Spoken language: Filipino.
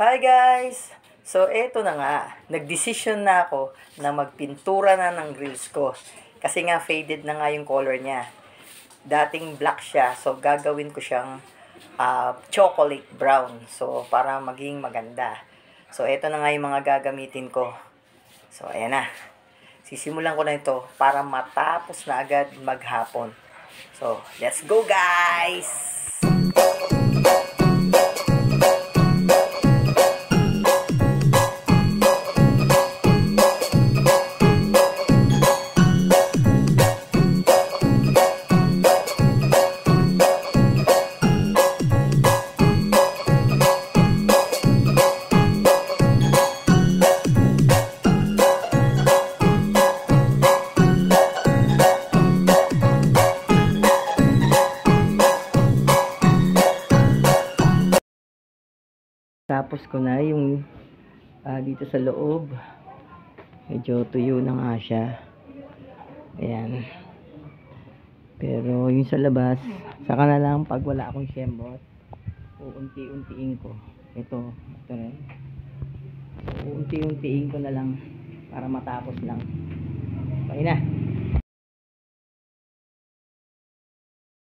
Hi guys! So eto na nga, nagdesisyon na ako na magpintura na ng grills ko. Kasi nga faded na nga yung color niya. Dating black siya, so gagawin ko siyang chocolate brown. So para maging maganda. So eto na nga yung mga gagamitin ko. So ayan na. Sisimulan ko na ito para matapos na agad maghapon. So let's go guys! Tapos ko na yung dito sa loob. Medyo tuyo na nga siya. Ayan. Pero yung sa labas, saka na lang pag wala akong shembot, uunti-untiin ko. Ito rin. Uunti-untiin ko na lang para matapos lang. Okay na.